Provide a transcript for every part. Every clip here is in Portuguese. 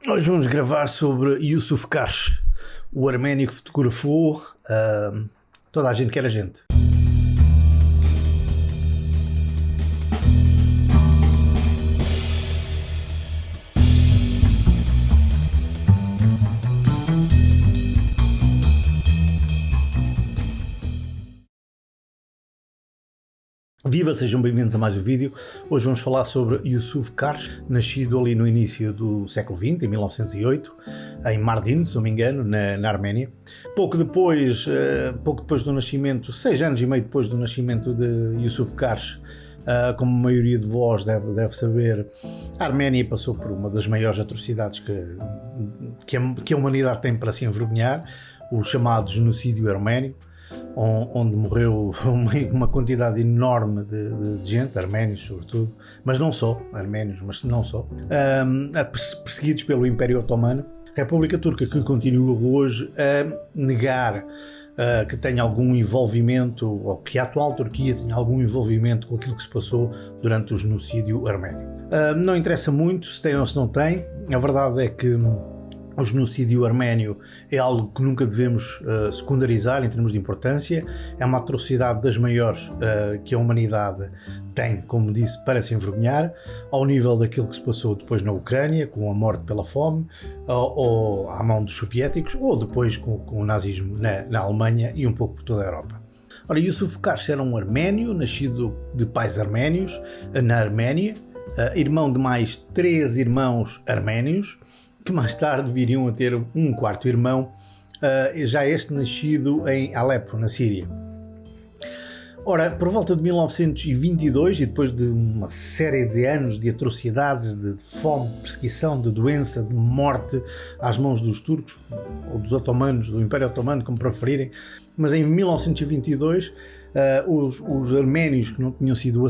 Hoje vamos gravar sobre Yusuf Karsh, o arménio que fotografou toda a gente que era gente. Viva, sejam bem-vindos a mais um vídeo. Hoje vamos falar sobre Yusuf Karsh, nascido ali no início do século XX, em 1908, em Mardin, se não me engano, na Arménia. Pouco depois do nascimento, 6 anos e meio depois do nascimento de Yusuf Karsh, como a maioria de vós deve saber, a Arménia passou por uma das maiores atrocidades que a humanidade tem para se envergonhar, o chamado genocídio arménio, onde morreu uma quantidade enorme de gente, arménios sobretudo, mas não só, arménios, mas não só, perseguidos pelo Império Otomano. A República Turca, que continua hoje a negar que tenha algum envolvimento, ou que a atual Turquia tenha algum envolvimento com aquilo que se passou durante o genocídio arménio. Não interessa muito se tem ou se não tem, a verdade é que o genocídio arménio é algo que nunca devemos secundarizar em termos de importância. É uma atrocidade das maiores que a humanidade tem, como disse, para se envergonhar, ao nível daquilo que se passou depois na Ucrânia, com a morte pela fome, ou à mão dos soviéticos, ou depois com o nazismo na Alemanha e um pouco por toda a Europa. Ora, Yusuf Karsh era um arménio, nascido de pais arménios, na Arménia, irmão de mais 3 irmãos arménios, que mais tarde viriam a ter um quarto irmão, já este nascido em Alepo, na Síria. Ora, por volta de 1922, e depois de uma série de anos de atrocidades, de fome, de perseguição, de doença, de morte às mãos dos turcos, ou dos otomanos, do Império Otomano, como preferirem, mas em 1922, os arménios que não tinham sido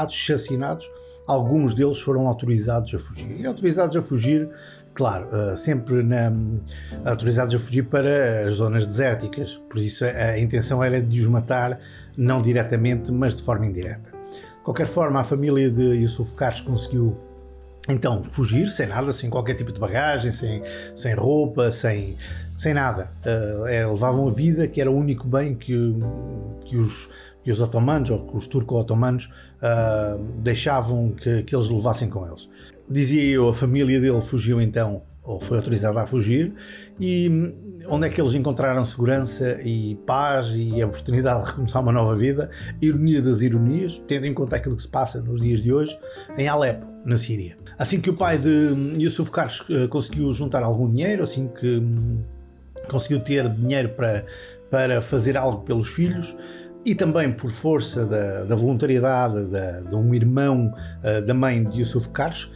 chassinados, alguns deles foram autorizados a fugir. E autorizados a fugir, claro, sempre autorizados a fugir para as zonas desérticas, por isso a intenção era de os matar, não diretamente, mas de forma indireta. De qualquer forma, a família de Yusuf Karsh conseguiu então fugir, sem nada, sem qualquer tipo de bagagem, sem roupa, sem nada. Levavam a vida, que era o único bem que os otomanos, ou que os turco-otomanos, deixavam que eles levassem com eles. Dizia eu, a família dele fugiu então, ou foi autorizada a fugir, e onde é que eles encontraram segurança e paz e a oportunidade de recomeçar uma nova vida? Ironia das ironias, tendo em conta aquilo que se passa nos dias de hoje, em Alepo, na Síria. Assim que o pai de Yusuf Karsh conseguiu juntar algum dinheiro, assim que conseguiu ter dinheiro para fazer algo pelos filhos, e também por força da voluntariedade de um irmão da mãe de Yusuf Karsh,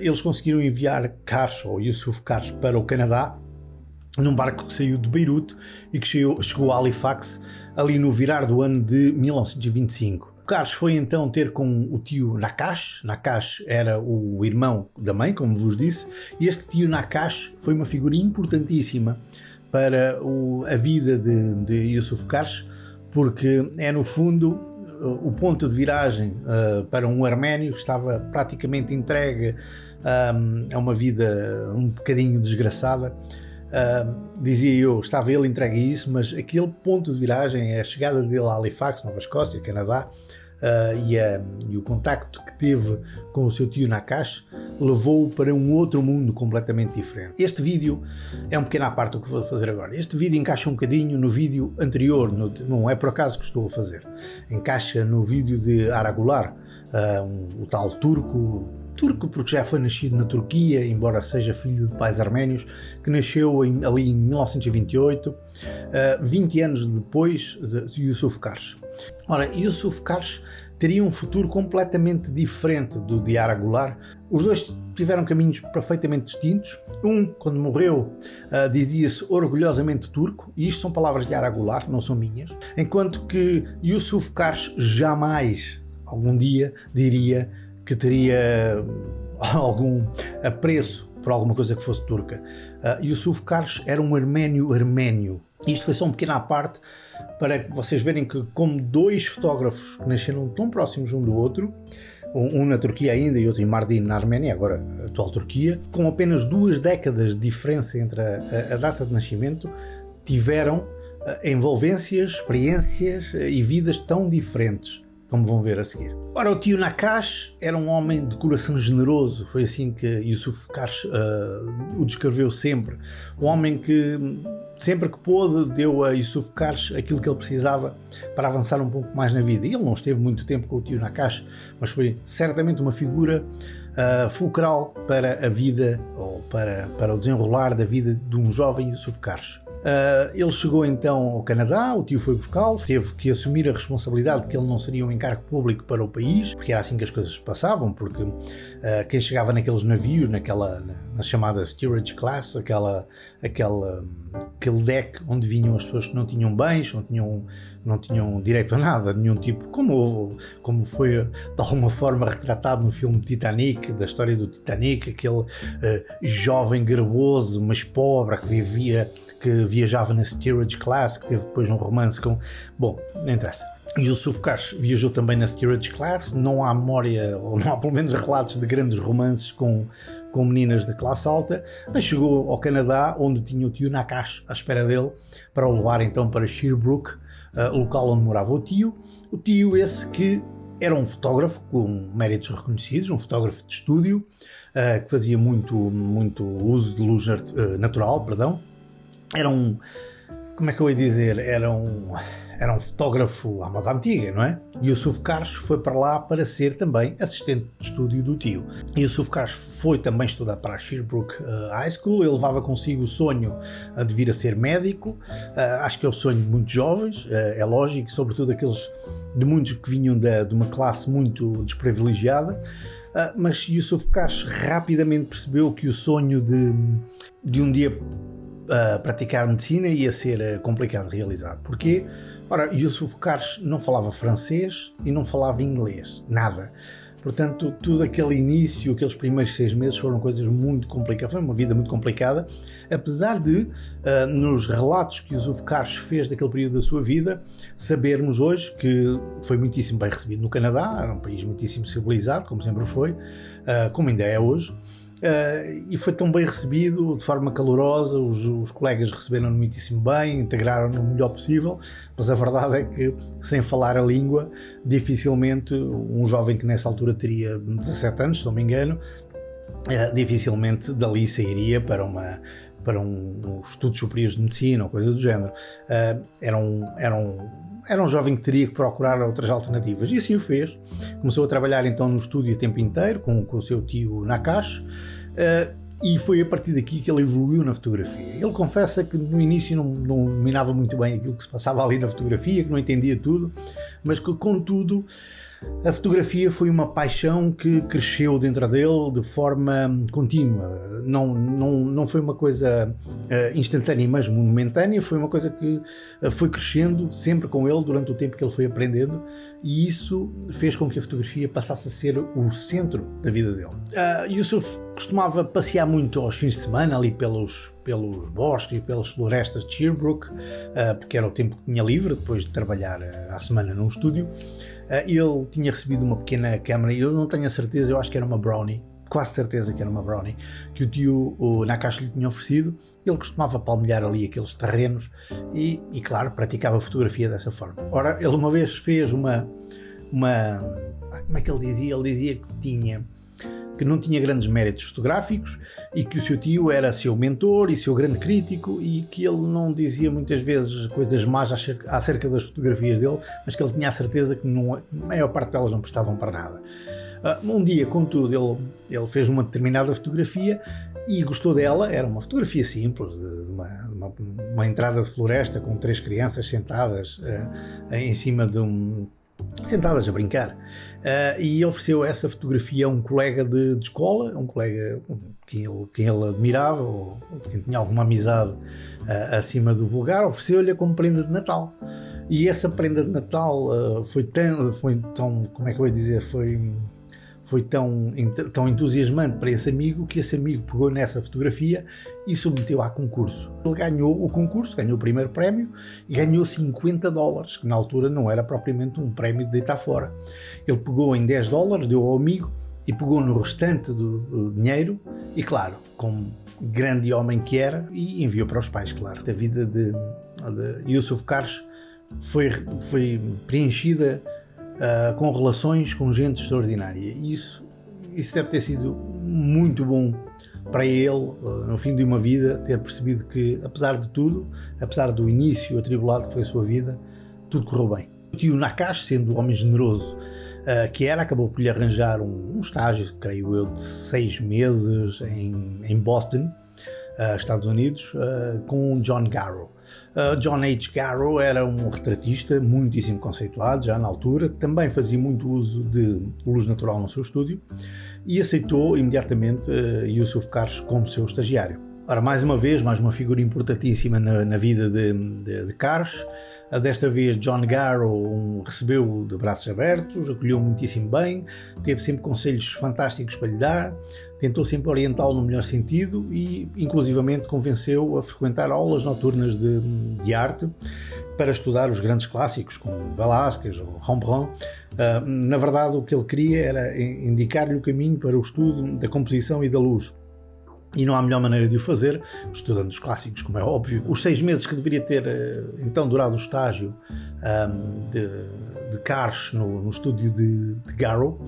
eles conseguiram enviar Karsh, ou Yusuf Karsh, para o Canadá, num barco que saiu de Beirute e que chegou a Halifax ali no virar do ano de 1925. Karsh foi então ter com o tio Nakash. Nakash era o irmão da mãe, como vos disse, e este tio Nakash foi uma figura importantíssima para a vida de Yusuf Karsh, porque é no fundo o ponto de viragem para um arménio que estava praticamente entregue a uma vida um bocadinho desgraçada. Dizia eu, estava ele entregue a isso, mas aquele ponto de viragem, a chegada dele a Halifax, Nova Escócia, Canadá, e o contacto que teve com o seu tio Nakash levou-o para um outro mundo completamente diferente. Este vídeo é um pequeno à parte do que vou fazer agora. Este vídeo encaixa um bocadinho no vídeo anterior, não é por acaso que estou a fazer. Encaixa no vídeo de Aragular, o tal turco porque já foi nascido na Turquia, embora seja filho de pais arménios, que nasceu ali em 1928, 20 anos depois de Yusuf Karsh. Ora, Yusuf Karsh teria um futuro completamente diferente do de Aragular. Os dois tiveram caminhos perfeitamente distintos. Quando morreu, dizia-se orgulhosamente turco, e isto são palavras de Aragular, não são minhas, enquanto que Yusuf Karsh jamais, algum dia, diria que teria algum apreço por alguma coisa que fosse turca. Yusuf Karsh era um arménio. Isto foi só um pequeno à parte para vocês verem que, como dois fotógrafos que nasceram tão próximos um do outro, um na Turquia ainda e outro em Mardin, na Arménia, agora a atual Turquia, com apenas 2 décadas de diferença entre a data de nascimento, tiveram envolvências, experiências e vidas tão diferentes, como vão ver a seguir. Ora, o tio Nakash era um homem de coração generoso, foi assim que Yusuf Karsh o descreveu sempre. Um homem que, sempre que pôde, deu a Yusuf Karsh aquilo que ele precisava para avançar um pouco mais na vida. E ele não esteve muito tempo com o tio Nakash, mas foi certamente uma figura fulcral para a vida, ou para o desenrolar da vida de um jovem Yusuf Karsh. Ele chegou então ao Canadá, o tio foi buscá-lo, teve que assumir a responsabilidade de que ele não seria um encargo público para o país, porque era assim que as coisas passavam, porque quem chegava naqueles navios, na chamada steerage class, aquele deck onde vinham as pessoas que não tinham bens, não tinham direito a nada, nenhum tipo, como foi de alguma forma retratado no filme Titanic, da história do Titanic, aquele jovem garboso, mas pobre, que viajava na steerage class, que teve depois um romance com... Bom, não interessa. Yusuf Karsh viajou também na steerage class, não há memória, ou não há pelo menos relatos de grandes romances com meninas da classe alta, mas chegou ao Canadá, onde tinha o tio Nakash à espera dele, para o levar então para Sherbrooke, local onde morava o tio esse que era um fotógrafo com méritos reconhecidos, um fotógrafo de estúdio, que fazia muito uso de luz natural, era um, como é que eu ia dizer, era um fotógrafo à moda antiga, não é? Yusuf Karsh foi para lá para ser também assistente de estúdio do tio. Yusuf Karsh foi também estudar para a Sherbrooke High School. Ele levava consigo o sonho de vir a ser médico. Acho que é o sonho de muitos jovens, é lógico, sobretudo aqueles de muitos que vinham de uma classe muito desprivilegiada. Mas Yusuf Karsh rapidamente percebeu que o sonho de um dia praticar medicina ia ser complicado de realizar. Porquê? Ora, Yusuf Karsh não falava francês e não falava inglês, nada. Portanto, tudo aquele início, aqueles primeiros 6 meses foram coisas muito complicadas, foi uma vida muito complicada, apesar de, nos relatos que Yusuf Karsh fez daquele período da sua vida, sabermos hoje que foi muitíssimo bem recebido no Canadá, era um país muitíssimo civilizado, como sempre foi, como ainda é hoje. E foi tão bem recebido, de forma calorosa, os colegas receberam-no muitíssimo bem, integraram-no o melhor possível, mas a verdade é que, sem falar a língua, dificilmente um jovem que nessa altura teria 17 anos, se não me engano, dificilmente dali sairia para um estudos superiores de medicina ou coisa do género. Era um jovem que teria que procurar outras alternativas, e assim o fez. Começou a trabalhar então no estúdio a tempo inteiro com o seu tio Nakash, e foi a partir daqui que ele evoluiu na fotografia. Ele confessa que no início não dominava muito bem aquilo que se passava ali na fotografia, que não entendia tudo, mas que, contudo, a fotografia foi uma paixão que cresceu dentro dele de forma contínua. Não foi uma coisa instantânea, mas momentânea, foi uma coisa que foi crescendo sempre com ele durante o tempo que ele foi aprendendo, e isso fez com que a fotografia passasse a ser o centro da vida dele. Yusuf costumava passear muito aos fins de semana ali pelos bosques e pelas florestas de Sherbrooke, porque era o tempo que tinha livre depois de trabalhar à semana num estúdio. Ele tinha recebido uma pequena câmara, eu não tenho a certeza, eu acho que era uma Brownie, quase certeza que era uma Brownie, que o Nakash lhe tinha oferecido. Ele costumava palmilhar ali aqueles terrenos e claro, praticava fotografia dessa forma. Ora, ele uma vez fez uma como é que ele dizia? Ele dizia que não tinha grandes méritos fotográficos e que o seu tio era seu mentor e seu grande crítico, e que ele não dizia muitas vezes coisas más acerca das fotografias dele, mas que ele tinha a certeza que a maior parte delas não prestavam para nada. Um dia, contudo, ele fez uma determinada fotografia e gostou dela. Era uma fotografia simples, de uma entrada de floresta com 3 crianças sentadas em cima de sentadas a brincar, e ofereceu essa fotografia a um colega de escola, um colega quem ele admirava, ou quem tinha alguma amizade acima do vulgar. Ofereceu-lhe como prenda de Natal, e essa prenda de Natal foi tão, como é que eu ia dizer, foi foi tão entusiasmante para esse amigo que esse amigo pegou nessa fotografia e submeteu a concurso. Ele ganhou o concurso, ganhou o primeiro prémio e ganhou $50, que na altura não era propriamente um prémio de deitar fora. Ele pegou em $10, deu ao amigo e pegou no restante do dinheiro e, claro, como grande homem que era, e enviou para os pais, claro. A vida de Yousuf Karsh foi preenchida com relações com gente extraordinária. Isso deve ter sido muito bom para ele, no fim de uma vida, ter percebido que, apesar de tudo, apesar do início atribulado que foi a sua vida, tudo correu bem. O tio Nakash, sendo o homem generoso que era, acabou por lhe arranjar um estágio, creio eu, de 6 meses em Boston, Estados Unidos, com John Garrow. John H. Garrow era um retratista muitíssimo conceituado já na altura, também fazia muito uso de luz natural no seu estúdio e aceitou imediatamente Yousuf Karsh como seu estagiário. Ora, mais uma figura importantíssima na vida de Karsh. Desta vez John Garrow recebeu de braços abertos, acolheu muitíssimo bem, teve sempre conselhos fantásticos para lhe dar, tentou sempre orientá-lo no melhor sentido e inclusivamente convenceu a frequentar aulas noturnas de arte para estudar os grandes clássicos como Velázquez ou Rembrandt. Na verdade, o que ele queria era indicar-lhe o caminho para o estudo da composição e da luz. E não há melhor maneira de o fazer, estudando os clássicos, como é óbvio. Os 6 meses que deveria ter, então, durado o estágio de Karsh no estúdio de Garrow,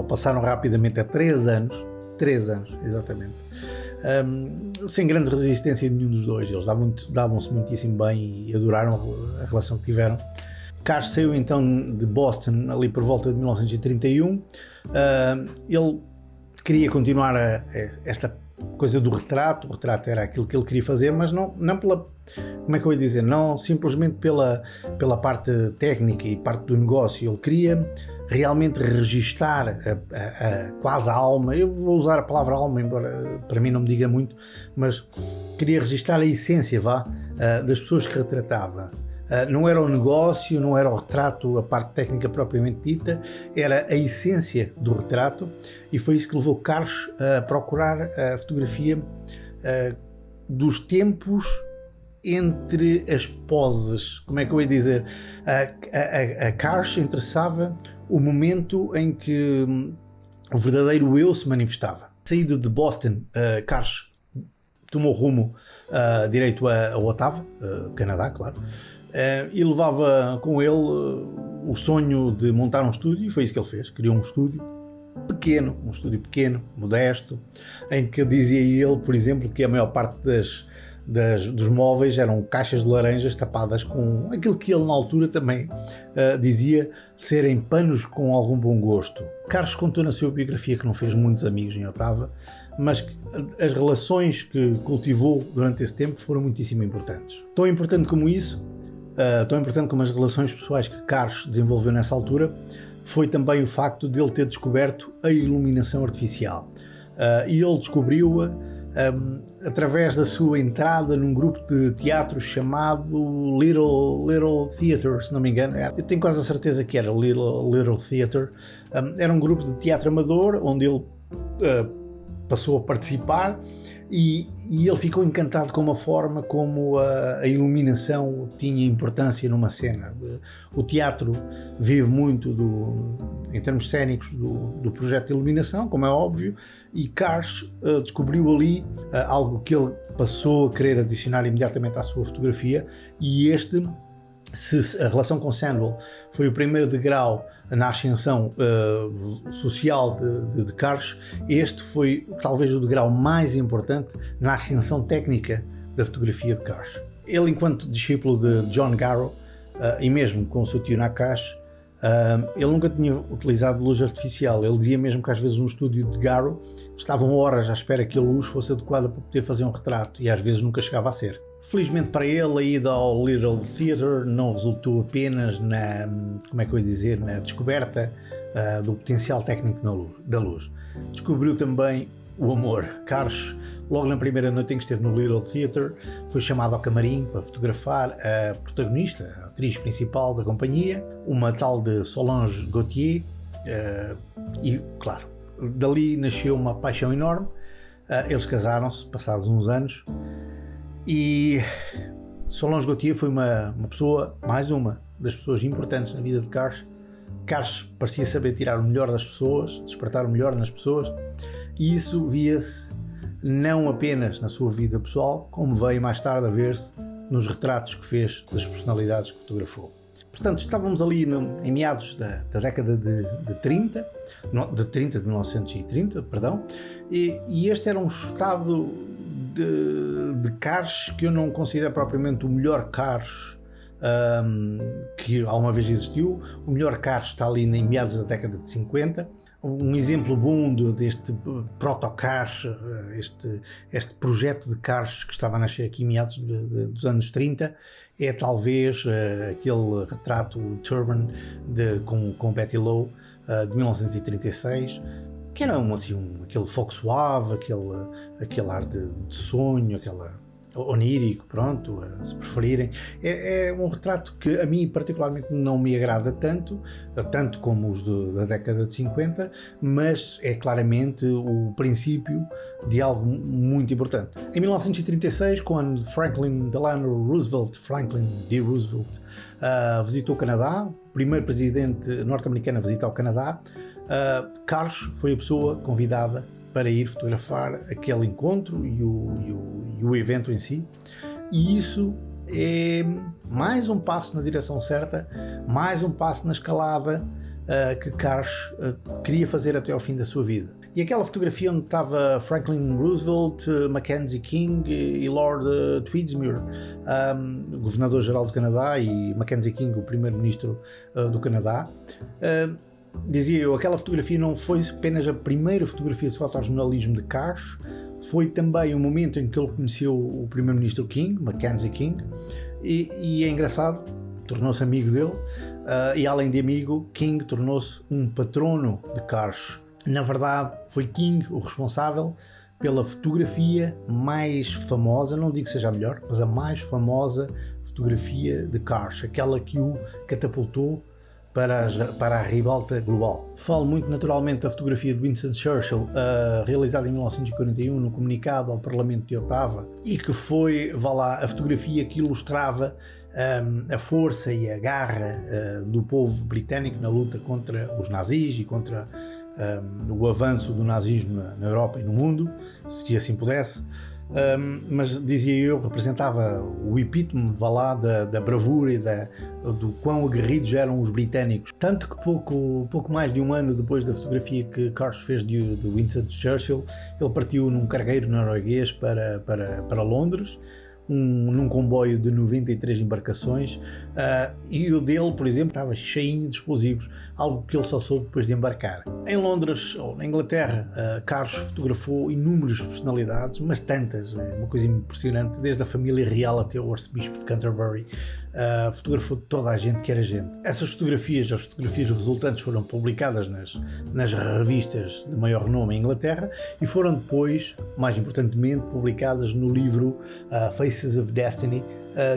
passaram rapidamente a 3 anos, 3 anos, exatamente, sem grande resistência de nenhum dos dois. Eles davam-se muitíssimo bem e adoraram a relação que tiveram. Karsh saiu então de Boston ali por volta de 1931. Ele queria continuar esta coisa do retrato. O retrato era aquilo que ele queria fazer, mas não pela, como é que eu ia dizer, não simplesmente pela parte técnica e parte do negócio. Ele queria realmente registar quase a alma. Eu vou usar a palavra alma, embora para mim não me diga muito, mas queria registar a essência das pessoas que retratava. Não era o negócio, não era o retrato, a parte técnica propriamente dita, era a essência do retrato, e foi isso que levou Karsh a procurar a fotografia dos tempos entre as poses. Como é que eu ia dizer? A Karsh interessava o momento em que o verdadeiro eu se manifestava. Saído de Boston, Karsh tomou rumo direito a Ottawa, Canadá, claro. E levava com ele o sonho de montar um estúdio, e foi isso que ele fez. Criou um estúdio pequeno, modesto, em que dizia ele, por exemplo, que a maior parte dos móveis eram caixas de laranjas tapadas com aquilo que ele na altura também dizia serem panos com algum bom gosto. Karsh contou na sua biografia que não fez muitos amigos em Ottawa, mas as relações que cultivou durante esse tempo foram muitíssimo importantes. Tão importante como isso, tão importante como as relações pessoais que Karsh desenvolveu nessa altura, foi também o facto de ele ter descoberto a iluminação artificial. E ele descobriu-a através da sua entrada num grupo de teatro chamado Little Theatre, se não me engano. Eu tenho quase a certeza que era Little Theatre. Era um grupo de teatro amador onde ele passou a participar. E ele ficou encantado com a forma como a iluminação tinha importância numa cena. O teatro vive muito, em termos cênicos, do projeto de iluminação, como é óbvio, e Karsh descobriu ali algo que ele passou a querer adicionar imediatamente à sua fotografia, e se a relação com Sandwell foi o primeiro degrau na ascensão social de Karsh, este foi talvez o degrau mais importante na ascensão técnica da fotografia de Karsh. Ele, enquanto discípulo de John Garrow, e mesmo com o seu tio Nakash, ele nunca tinha utilizado luz artificial. Ele dizia mesmo que às vezes no estúdio de Garrow estavam horas à espera que a luz fosse adequada para poder fazer um retrato, e às vezes nunca chegava a ser. Felizmente para ele, a ida ao Little Theatre não resultou apenas na descoberta do potencial técnico da luz. Descobriu também o amor. Karsh, logo na primeira noite em que esteve no Little Theatre, foi chamado ao camarim para fotografar a protagonista, a atriz principal da companhia, uma tal de Solange Gauthier, E, claro, dali nasceu uma paixão enorme. Eles casaram-se passados uns anos e Solange Gaultier foi uma pessoa, mais uma das pessoas importantes na vida de Cars. Cars parecia saber tirar o melhor das pessoas, despertar o melhor nas pessoas, e isso via-se não apenas na sua vida pessoal, como veio mais tarde a ver-se nos retratos que fez das personalidades que fotografou. Portanto, estávamos ali em meados da década de 30, de 1930, perdão, e este era um estado de Cars que eu não considero propriamente o melhor Cars que alguma vez existiu. O melhor Cars está ali em meados da década de 50. Um exemplo bom deste proto-Cars, este projeto de Cars que estava a nascer aqui em meados dos anos 30, é talvez aquele retrato Turban com Betty Lowe de 1936, que era aquele fogo suave, aquele ar de sonho, aquela onírico, pronto, se preferirem. É um retrato que a mim particularmente não me agrada tanto como os da década de 50, mas é claramente o princípio de algo muito importante. Em 1936, quando Franklin D. Roosevelt visitou o Canadá, o primeiro presidente norte-americano a visitar o Canadá, Cars foi a pessoa convidada para ir fotografar aquele encontro e o evento em si, e isso é mais um passo na direção certa, mais um passo na escalada que Cars queria fazer até ao fim da sua vida. E aquela fotografia onde estava Franklin Roosevelt, Mackenzie King e Lord Tweedsmuir, o governador-geral do Canadá, e Mackenzie King, o primeiro-ministro do Canadá, dizia eu, aquela fotografia não foi apenas a primeira fotografia de fotojornalismo de Cars, foi também o momento em que ele conheceu o primeiro-ministro King, Mackenzie King, e é engraçado, tornou-se amigo dele, e além de amigo, King tornou-se um patrono de Cars. Na verdade, foi King o responsável pela fotografia mais famosa, não digo que seja a melhor, mas a mais famosa fotografia de Cars, aquela que o catapultou para a ribalta global. Falo muito naturalmente da fotografia de Winston Churchill, realizada em 1941 no comunicado ao Parlamento de Ottawa, e que foi, a fotografia que ilustrava a força e a garra do povo britânico na luta contra os nazis e contra o avanço do nazismo na Europa e no mundo, se assim pudesse. Mas dizia eu, representava o epítome da bravura e do quão aguerridos eram os britânicos. Tanto que pouco mais de um ano depois da fotografia que Cars fez de Winston Churchill, ele partiu num cargueiro norueguês para Londres, num comboio de 93 embarcações, e o dele, por exemplo, estava cheinho de explosivos, algo que ele só soube depois de embarcar. Em Londres ou na Inglaterra, Cars fotografou inúmeras personalidades, mas tantas, uma coisa impressionante, desde a família real até o arcebispo de Canterbury. Fotografou toda a gente que era gente. Essas fotografias, as fotografias resultantes, foram publicadas nas revistas de maior renome em Inglaterra e foram depois, mais importantemente, publicadas no livro Faces of Destiny,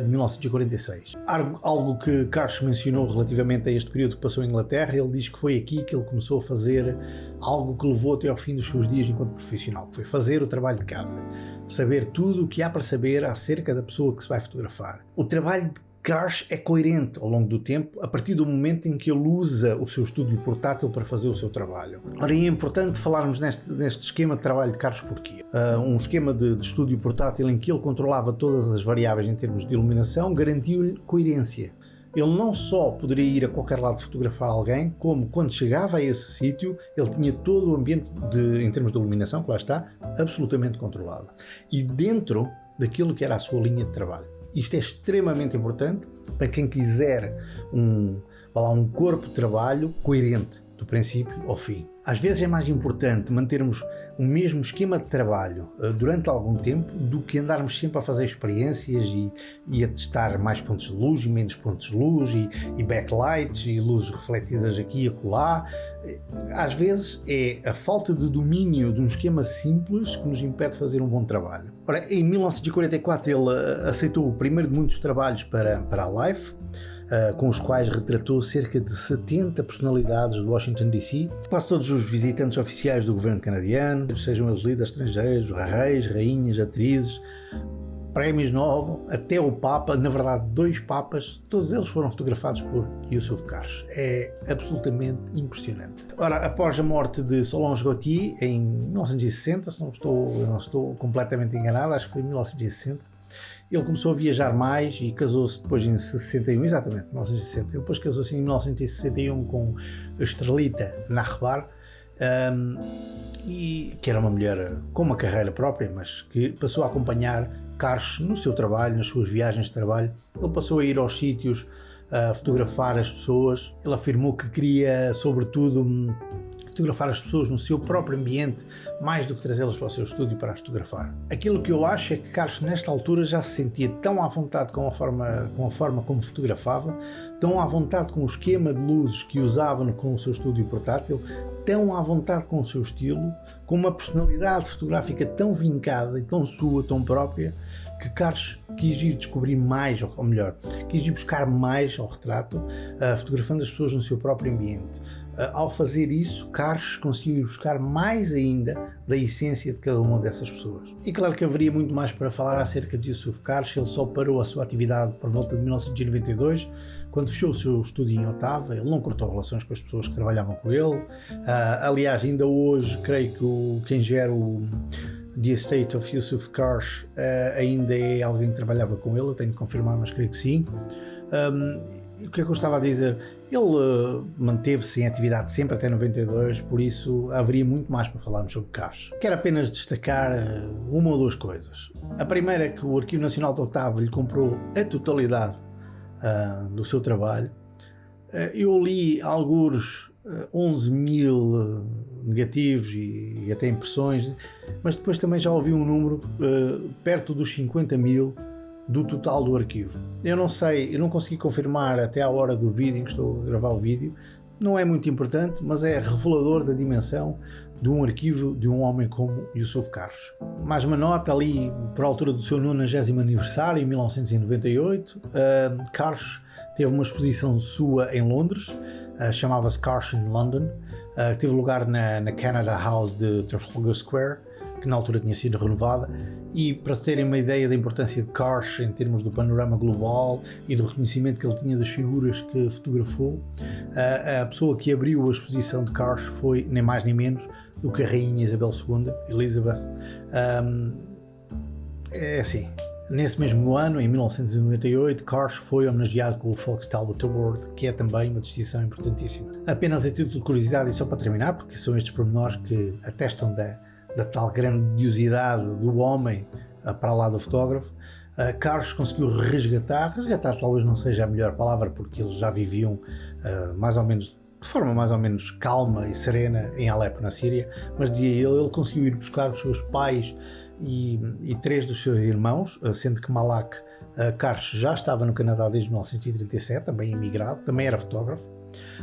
de 1946. Algo que Cars mencionou relativamente a este período que passou em Inglaterra, ele diz que foi aqui que ele começou a fazer algo que levou até ao fim dos seus dias enquanto profissional, que foi fazer o trabalho de casa, saber tudo o que há para saber acerca da pessoa que se vai fotografar. O trabalho de Cars é coerente ao longo do tempo, a partir do momento em que ele usa o seu estúdio portátil para fazer o seu trabalho. Ora, é importante falarmos neste esquema de trabalho de Cars porquê? Um esquema de estúdio portátil em que ele controlava todas as variáveis em termos de iluminação, garantiu-lhe coerência. Ele não só poderia ir a qualquer lado fotografar alguém, como quando chegava a esse sítio, ele tinha todo o ambiente, em termos de iluminação, que lá está, absolutamente controlado. E dentro daquilo que era a sua linha de trabalho. Isto é extremamente importante para quem quiser um corpo de trabalho coerente, do princípio ao fim. Às vezes é mais importante mantermos o mesmo esquema de trabalho durante algum tempo do que andarmos sempre a fazer experiências e a testar mais pontos de luz e menos pontos de luz e backlights e luzes refletidas aqui e acolá. Às vezes é a falta de domínio de um esquema simples que nos impede de fazer um bom trabalho. Ora, em 1944 ele aceitou o primeiro de muitos trabalhos para a Life, com os quais retratou cerca de 70 personalidades do Washington DC, quase todos os visitantes oficiais do governo canadiano, sejam eles líderes estrangeiros, reis, rainhas, atrizes, prémios Nobel, até o Papa, na verdade 2 Papas, todos eles foram fotografados por Yousuf Karsh. É absolutamente impressionante. Ora, após a morte de Solange Gaultier, em 1960, se não estou completamente enganado, acho que foi em 1960, ele começou a viajar mais e casou-se depois em 61, exatamente, 1960. Ele depois casou-se em 1961 com a Estrelita Narbar, e que era uma mulher com uma carreira própria, mas que passou a acompanhar Karsh no seu trabalho, nas suas viagens de trabalho. Ele passou a ir aos sítios, a fotografar as pessoas. Ele afirmou que queria, sobretudo, fotografar as pessoas no seu próprio ambiente, mais do que trazê-las para o seu estúdio para as fotografar. Aquilo que eu acho é que Karsh, nesta altura, já se sentia tão à vontade com a forma como fotografava, tão à vontade com o esquema de luzes que usava com o seu estúdio portátil, tão à vontade com o seu estilo, com uma personalidade fotográfica tão vincada e tão sua, tão própria, que Karsh quis ir descobrir mais, ou melhor, quis ir buscar mais ao retrato, fotografando as pessoas no seu próprio ambiente. Ao fazer isso, Karsh conseguiu ir buscar mais ainda da essência de cada uma dessas pessoas. E claro que haveria muito mais para falar acerca de Yousuf Karsh. Ele só parou a sua atividade por volta de 1992, quando fechou o seu estúdio em Ottawa. Ele não cortou relações com as pessoas que trabalhavam com ele. Aliás, ainda hoje, creio que quem gera o The Estate of Yousuf Karsh ainda é alguém que trabalhava com ele. Eu tenho de confirmar, mas creio que sim. O que é que eu estava a dizer? Ele manteve-se em atividade sempre até 92, por isso haveria muito mais para falarmos sobre Karsh. Quero apenas destacar uma ou 2 coisas. A primeira é que o Arquivo Nacional de Ottawa lhe comprou a totalidade do seu trabalho. Eu li alguns 11.000 negativos e até impressões, mas depois também já ouvi um número perto dos 50.000 do total do arquivo. Eu não sei, eu não consegui confirmar até à hora do vídeo em que estou a gravar o vídeo. Não é muito importante, mas é revelador da dimensão de um arquivo de um homem como Yousuf Karsh. Mais uma nota, ali por altura do seu 90º aniversário, em 1998, Karsh teve uma exposição sua em Londres, chamava-se Karsh in London, que teve lugar na Canada House de Trafalgar Square, que na altura tinha sido renovada. E para terem uma ideia da importância de Karsh em termos do panorama global e do reconhecimento que ele tinha das figuras que fotografou, a pessoa que abriu a exposição de Karsh foi nem mais nem menos do que a Rainha Isabel II, Elizabeth. É assim, nesse mesmo ano, em 1998, Karsh foi homenageado com o Fox Talbot Award, que é também uma distinção importantíssima. Apenas a título de curiosidade, e só para terminar, porque são estes pormenores que atestam da tal grandiosidade do homem para lá do fotógrafo, Karsh conseguiu resgatar talvez não seja a melhor palavra, porque eles já viviam mais ou menos de forma mais ou menos calma e serena em Alepo, na Síria, mas dizia ele conseguiu ir buscar os seus pais e 3 dos seus irmãos, sendo que Malak Karsh já estava no Canadá desde 1937, também imigrado, também era fotógrafo,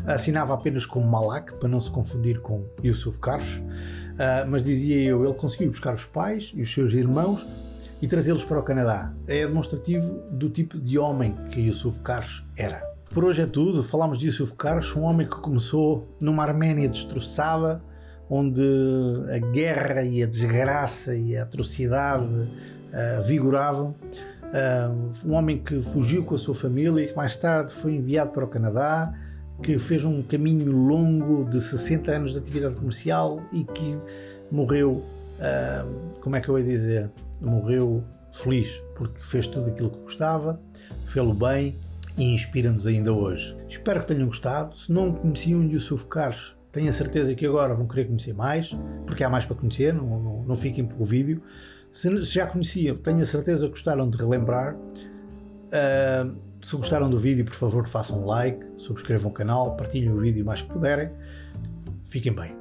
assinava apenas como Malak, para não se confundir com Yousuf Karsh. Mas dizia eu, ele conseguiu buscar os pais e os seus irmãos e trazê-los para o Canadá. É demonstrativo do tipo de homem que Yousuf Karsh era. Por hoje é tudo. Falámos de Yousuf Karsh, um homem que começou numa Arménia destroçada, onde a guerra e a desgraça e a atrocidade vigoravam. Um homem que fugiu com a sua família e que mais tarde foi enviado para o Canadá, que fez um caminho longo de 60 anos de atividade comercial e que morreu, como é que eu ia dizer, morreu feliz, porque fez tudo aquilo que gostava, fez-o bem e inspira-nos ainda hoje. Espero que tenham gostado. Se não conheciam Yousuf Karsh, tenho a certeza que agora vão querer conhecer mais, porque há mais para conhecer, não fiquem pelo vídeo. Se já conheciam, tenho a certeza que gostaram de relembrar. Se gostaram do vídeo, por favor, façam um like, subscrevam o canal, partilhem o vídeo mais que puderem. Fiquem bem.